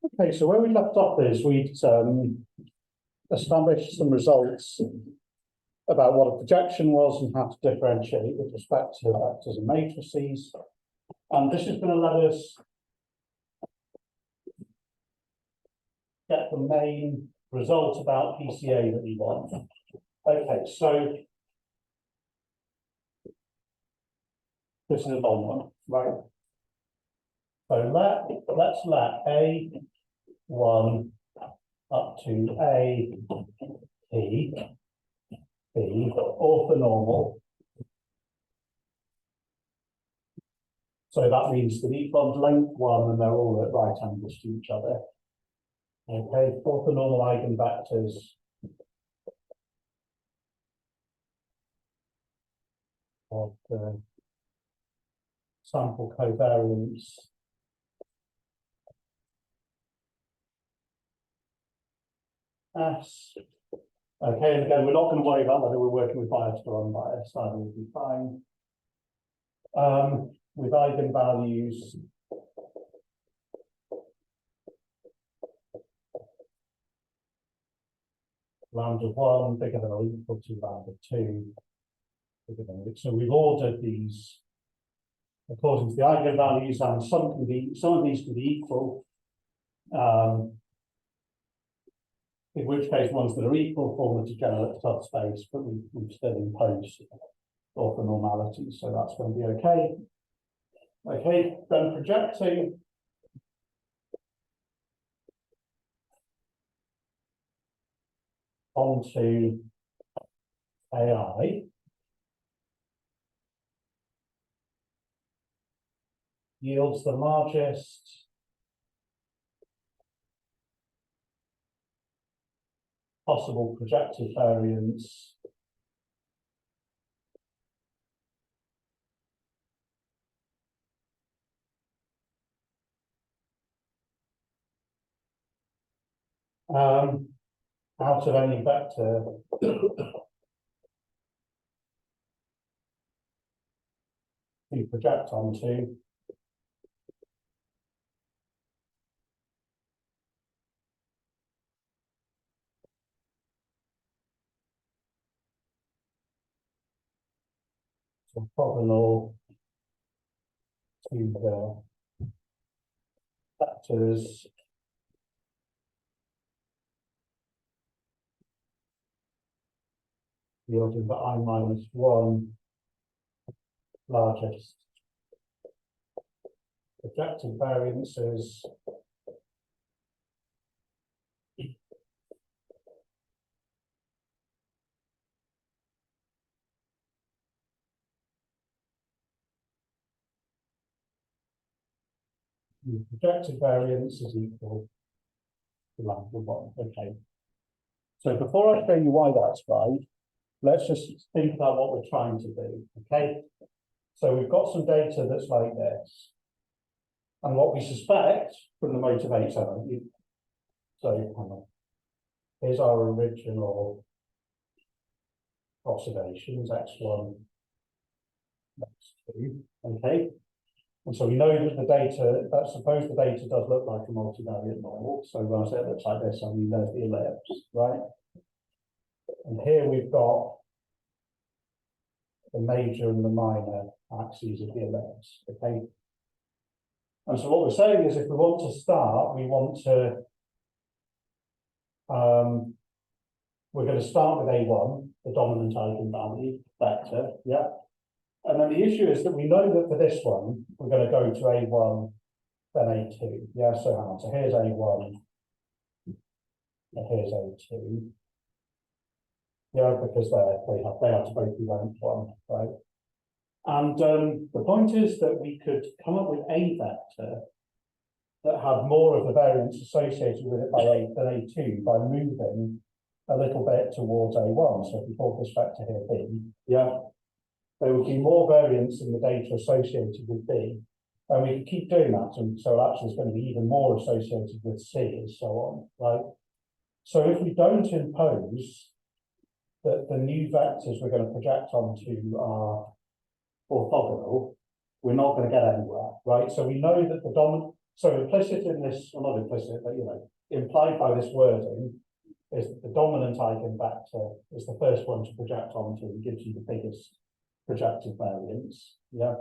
Okay, so where we left off is we'd established some results about what a projection was and how to differentiate with respect to vectors and matrices. And this is going to let us get the main result about PCA that we want. Okay, so this is a long one, right? So let's let A1 up to A P be orthonormal. So that means that each one's length 1 and they're all at right angles to each other. Okay, orthonormal eigenvectors of the sample covariance S. Okay, and again, we're not going to worry about whether we're working with biased or unbiased, either will be fine. With eigenvalues lambda 1 bigger than or equal to lambda 2 bigger than. So we've ordered these according to the eigenvalues, and some of these can be equal. In which case ones that are equal form a degenerate subspace, but we've still imposed orthonormality, so that's going to be okay. Okay, then projecting onto AI yields the largest possible projective variance out of any vector we project onto orthogonal to the vectors yielding the I-1 largest projective variances the projective variance is equal to lambda 1. Okay. So before I show you why that's right, let's just think about what we're trying to do. Okay. So we've got some data that's like this. And what we suspect from the motivator, so here's our original observations, x1, x2, okay? And so we know that the data, suppose the data does look like a multivariate normal. So when I say it looks like this, I mean there's the ellipse, right? And here we've got the major and the minor axes of the ellipse, okay? And so what we're saying is if we want to start, we want to, we're going to start with A1, the dominant eigenvalue vector, yeah? And then the issue is that we know that for this one, we're going to go to A1, then A2, yeah? So hang on, so here's A1, and here's A2. Yeah, because they have to both be length 1, right? And the point is that we could come up with a vector that had more of the variance associated with it than A2 by moving a little bit towards A1. So if we call this vector here B, yeah, there would be more variance in the data associated with B. And we could keep doing that. And so actually it's going to be even more associated with C and so on, right? So if we don't impose that the new vectors we're going to project onto are orthogonal, we're not going to get anywhere, right? So we know that the So implicit in this, well, not implicit, but implied by this wording is that the dominant eigenvector is the first one to project onto and gives you the biggest projective variance. Yeah.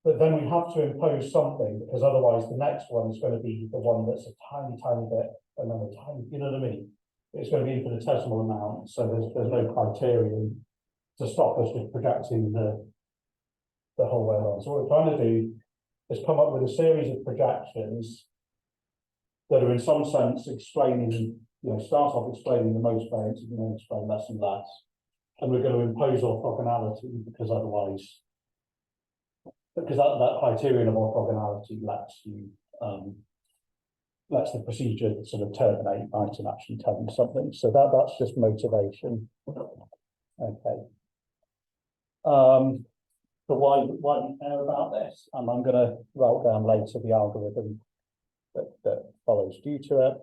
But then we have to impose something, because otherwise the next one is going to be the one that's a tiny, tiny bit, and then a tiny, you know what I mean? It's going to be infinitesimal amount, so there's no criterion to stop us with projecting the whole way along. So what we're trying to do is come up with a series of projections that are in some sense explaining, start off explaining the most variance and then explain less and less. And we're going to impose orthogonality because otherwise, because that criterion of orthogonality lets you, lets the procedure sort of terminate, right, and actually tell you something. So that's just motivation. Okay. So why do you care about this? And I'm going to write down later the algorithm that follows due to it.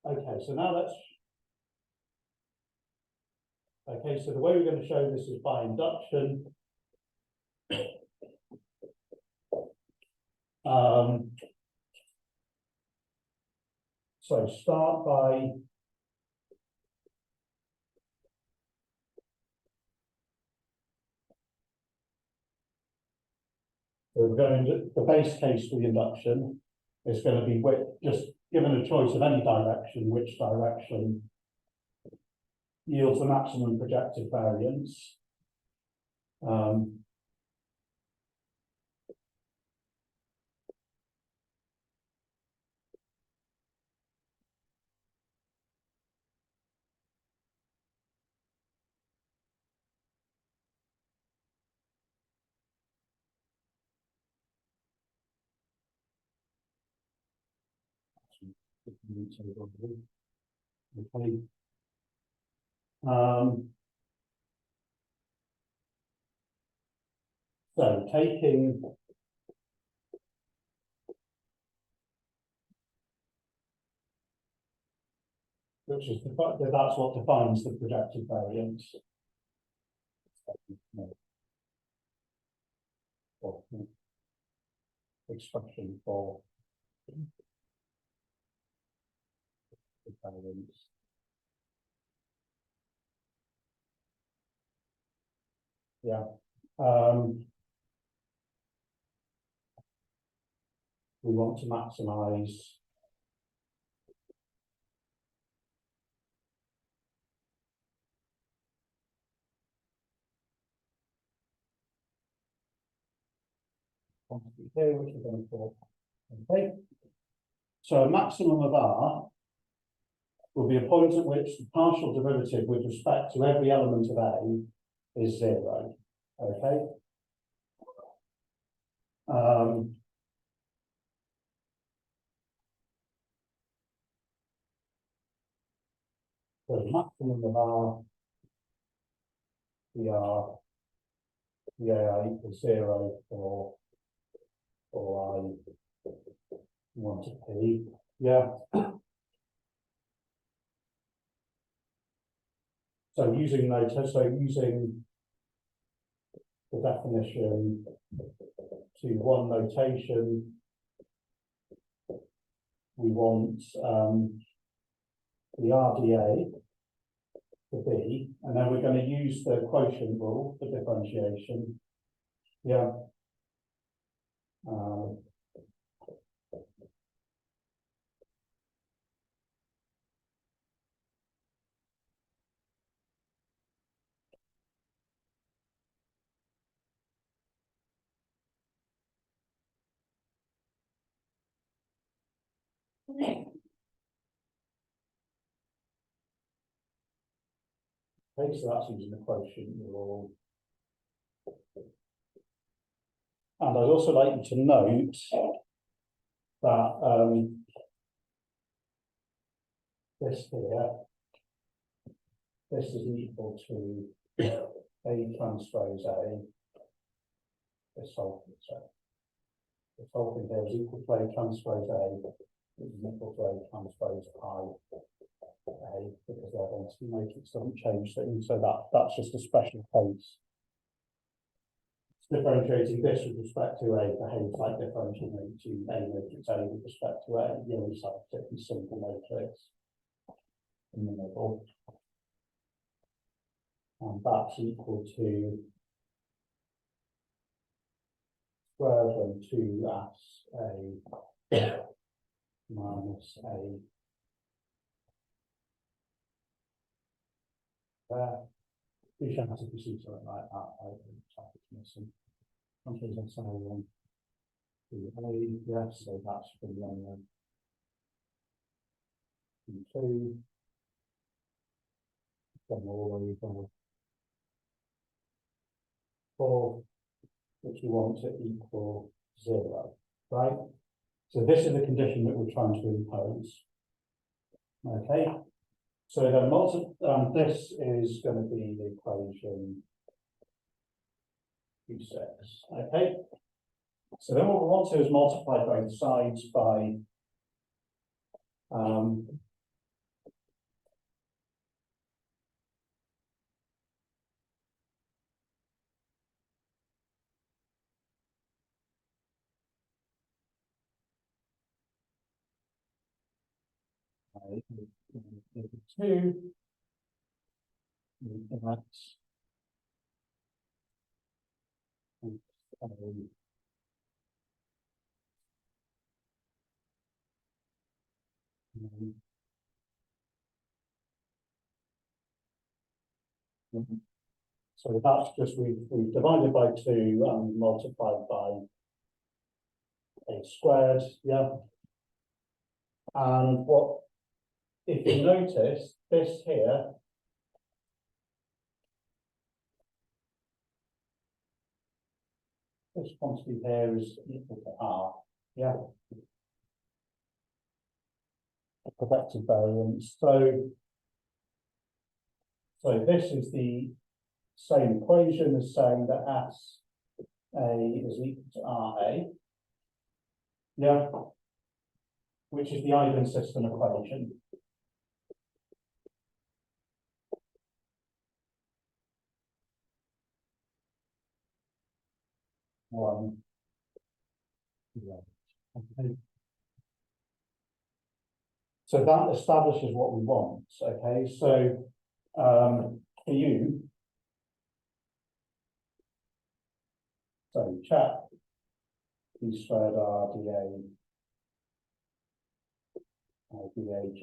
Okay, so now so the way we're going to show this is by induction. So start by we're going to, the base case for the induction is going to be just given a choice of any direction, which direction yields the maximum projective variance. Okay. So taking which is that's what defines the projective variance. Or expression for the variance. Yeah. We want to maximize quantity here, which we're going to call. Okay. So a maximum of R will be a point at which the partial derivative with respect to every element of A is 0. Okay. So the maximum of R, the AI equals 0 for I 1 to P. Yeah. So using using the definition to 1 notation, we want the RDA to be, and then we're going to use the quotient rule for differentiation. Yeah. Okay, so that's using the quotient rule. And I'd also like you to note that this here, this is equal to A transpose A. This whole thing here is equal to A transpose A, which is equal to A transpose I. A, because their density matrix doesn't change things, so that's just a special case. differentiating this with respect to A behaves like differentiating A matrix A with respect to A. You only have a simple matrix in the middle. And that's equal to square root of 2s A minus A there. We should have to see something like that. I think it's missing. Something's on side one. A, yes, so that's from 1 and 2. Then all over 4, which we want to equal 0, right? So this is the condition that we're trying to impose. Okay, so then this is going to be the equation Q6. Okay, so then what we want to do is multiply both sides by two, and that's so that's just we've divided by 2 and multiplied by A squared, yeah. And what if you notice this here this quantity here is equal to R, yeah. A projected variance. So this is the same equation as saying that S A is equal to RA, yeah, which is the eigensystem equation. One, yeah. Okay. So that establishes what we want. Okay, so for you, so check d squared R dA dAj.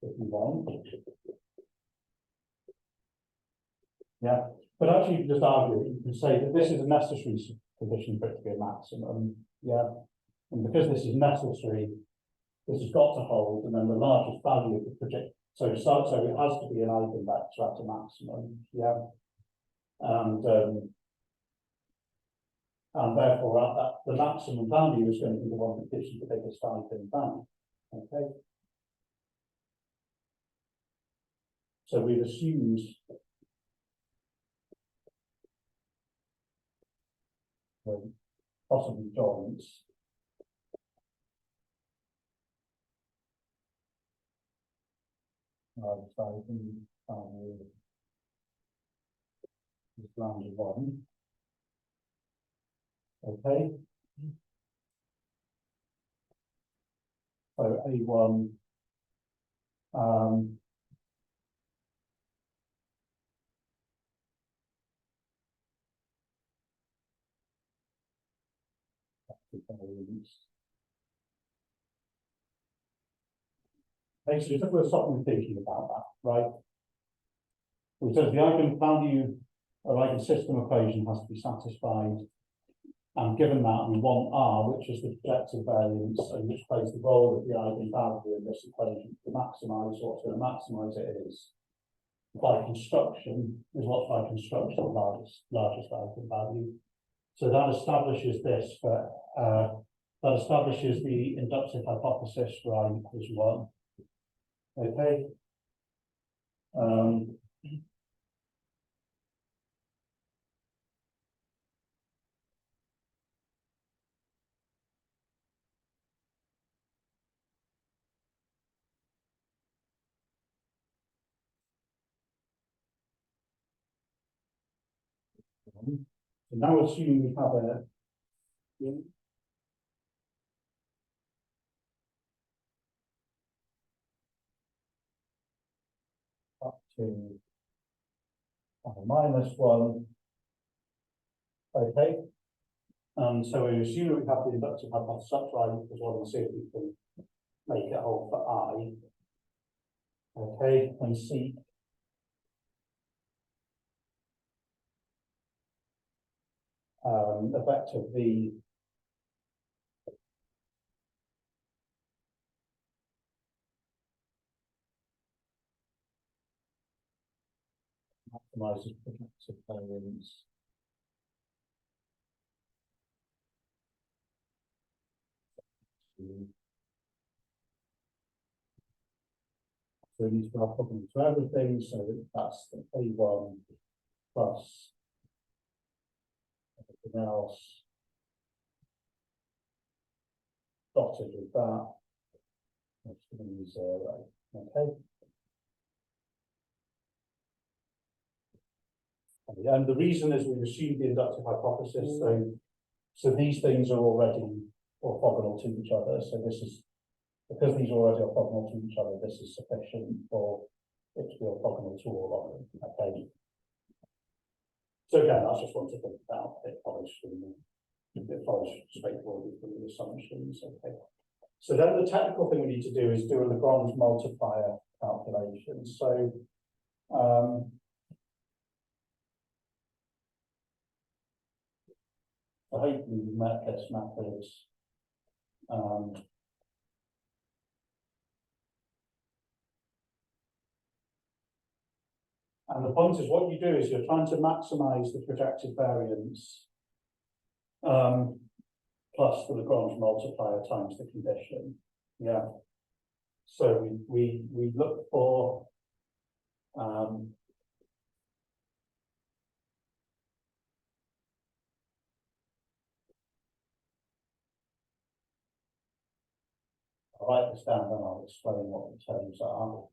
If you want, yeah. But actually, you can just argue. You can say that this is a necessary condition for it to be a maximum, yeah. And because this is necessary, this has got to hold, and then the largest value of the project. So it has to be an eigenvector at a maximum, yeah. And therefore, at that, the maximum value is going to be the one that gives you the biggest eigenvalue. Okay. So we've assumed possible joints. So is lambda 1. Okay. So A1 basically, if we're stopping thinking about that, right? We said the eigenvalue or eigensystem equation has to be satisfied. And given that, we want R, which is the projective variance, and which plays the role of the eigenvalue in this equation to maximise what's going to maximise it is by construction, the largest eigenvalue. So that establishes this for that establishes the inductive hypothesis for I equals 1. Okay. So now assuming we have a up to -1. Okay. So we assume that we have the inductive hypothesis upright as well, and see if we can make it hold for I. Okay, and seek the vector V maximizes projective variance. So we need to have problem to everything, so that's the A1 plus everything else dotted with that. That's going to be 0. Okay. And the reason is we've assumed the inductive hypothesis, so these things are already orthogonal to each other. So this is, because these are already orthogonal to each other, this is sufficient for it to be orthogonal to all of them. Okay. So again, that's just one to think about. It follows straightforwardly from the assumptions. Okay. So then the technical thing we need to do is do a Lagrange multiplier calculation. So hopefully we've met this method. And the point is, what you do is you're trying to maximize the projective variance plus the Lagrange multiplier times the condition. Yeah. So we look for I'll write this down, then I'll explain what the terms are.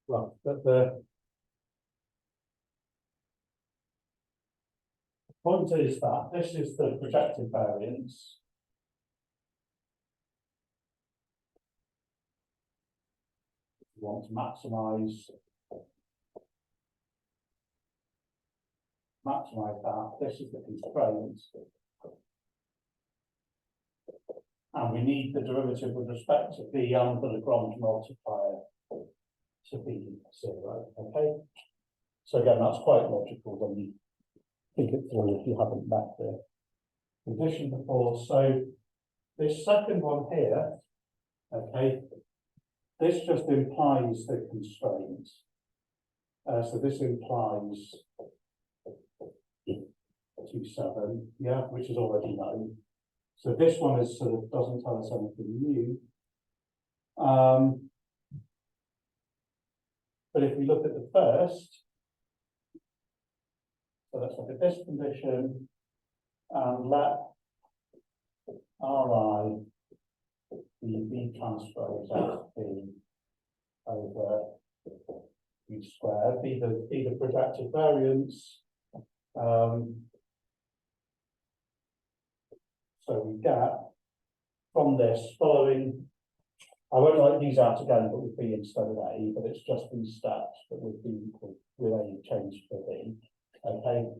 Well, but the point is that this is the projective variance. You want to maximize that. This is the constraint. And we need the derivative with respect to the Lagrange multiplier to be 0. Okay. So again, that's quite logical when you think it through if you haven't met the condition before. So this second one here, okay, this just implies the constraint. So this implies 2,7, yeah, which is already known. So this one is sort of doesn't tell us anything new. But if we look at the first, so let's look at this condition and let Ri be V transpose B over V squared, be the projective variance. So we get from this following, I won't write these out again, but with B instead of A, but it's just these steps that would be with A changed for B. Okay.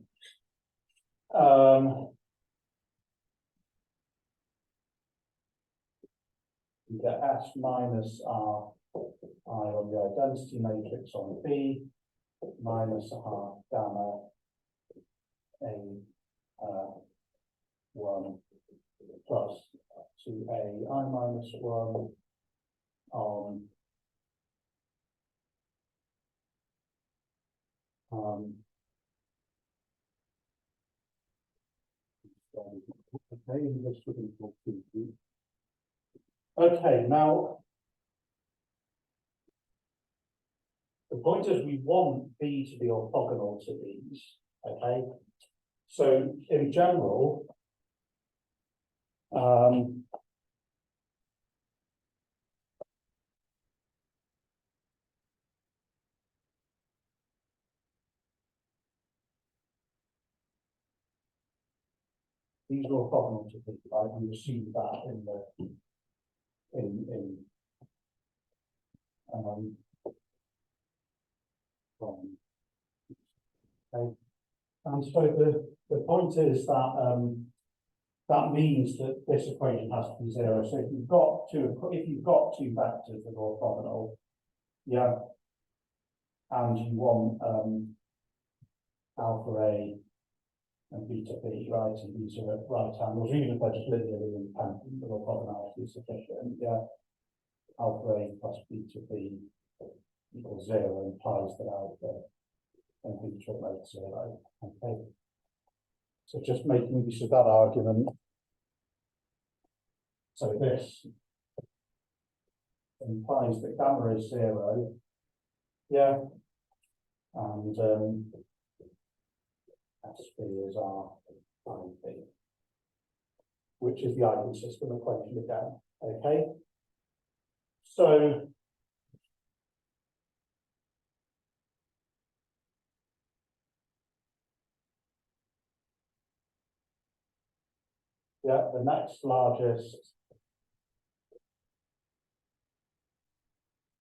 You get S minus R I on the identity matrix on B minus R gamma A 1 plus 2A I minus 1 on Okay, this would be okay, now the point is we want B to be orthogonal to these, okay? So in general, these are orthogonal to B, right? We assume that in the okay. And so the point is that that means that this equation has to be zero. So if you've got two vectors that are orthogonal, yeah, and you want alpha A and beta B, right, and these are at right angles, even if they're just linearly independent, the orthogonality is sufficient, yeah. Alpha A plus beta B equals zero implies that alpha and beta are both zero. Okay. So just making use of that argument. So this implies that gamma is zero, yeah, and SV is R prime B, which is the eigensystem equation again. Okay, so yeah, the next largest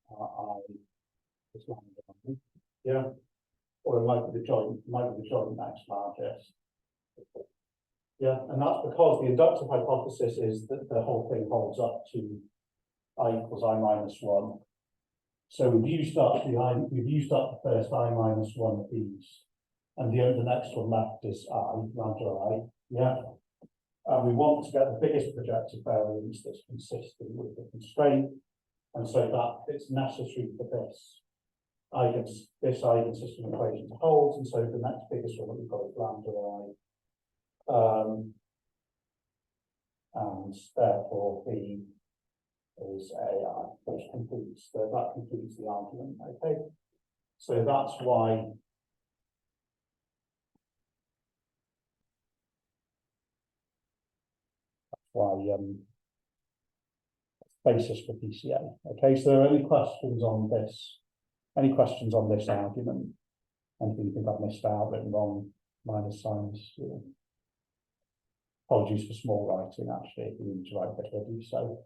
I is lambda, yeah, or it might be the joint next largest. Yeah, and that's because the inductive hypothesis is that the whole thing holds up to I equals I minus 1. So we've used up the first I minus 1 of these, and the next one left is I, lambda I, yeah. And we want to get the biggest projective variance that's consistent with the constraint, and so that it's necessary for this eigensystem equation to hold, and so the next biggest one that we've got is lambda I. And therefore B is AI, which completes the argument. Okay, so that's why basis for PCA. Okay, so there are any questions on this? Any questions on this argument? Anything you think I've missed out, written wrong, minus signs? Apologies for small writing, actually, if you need to write better, do so.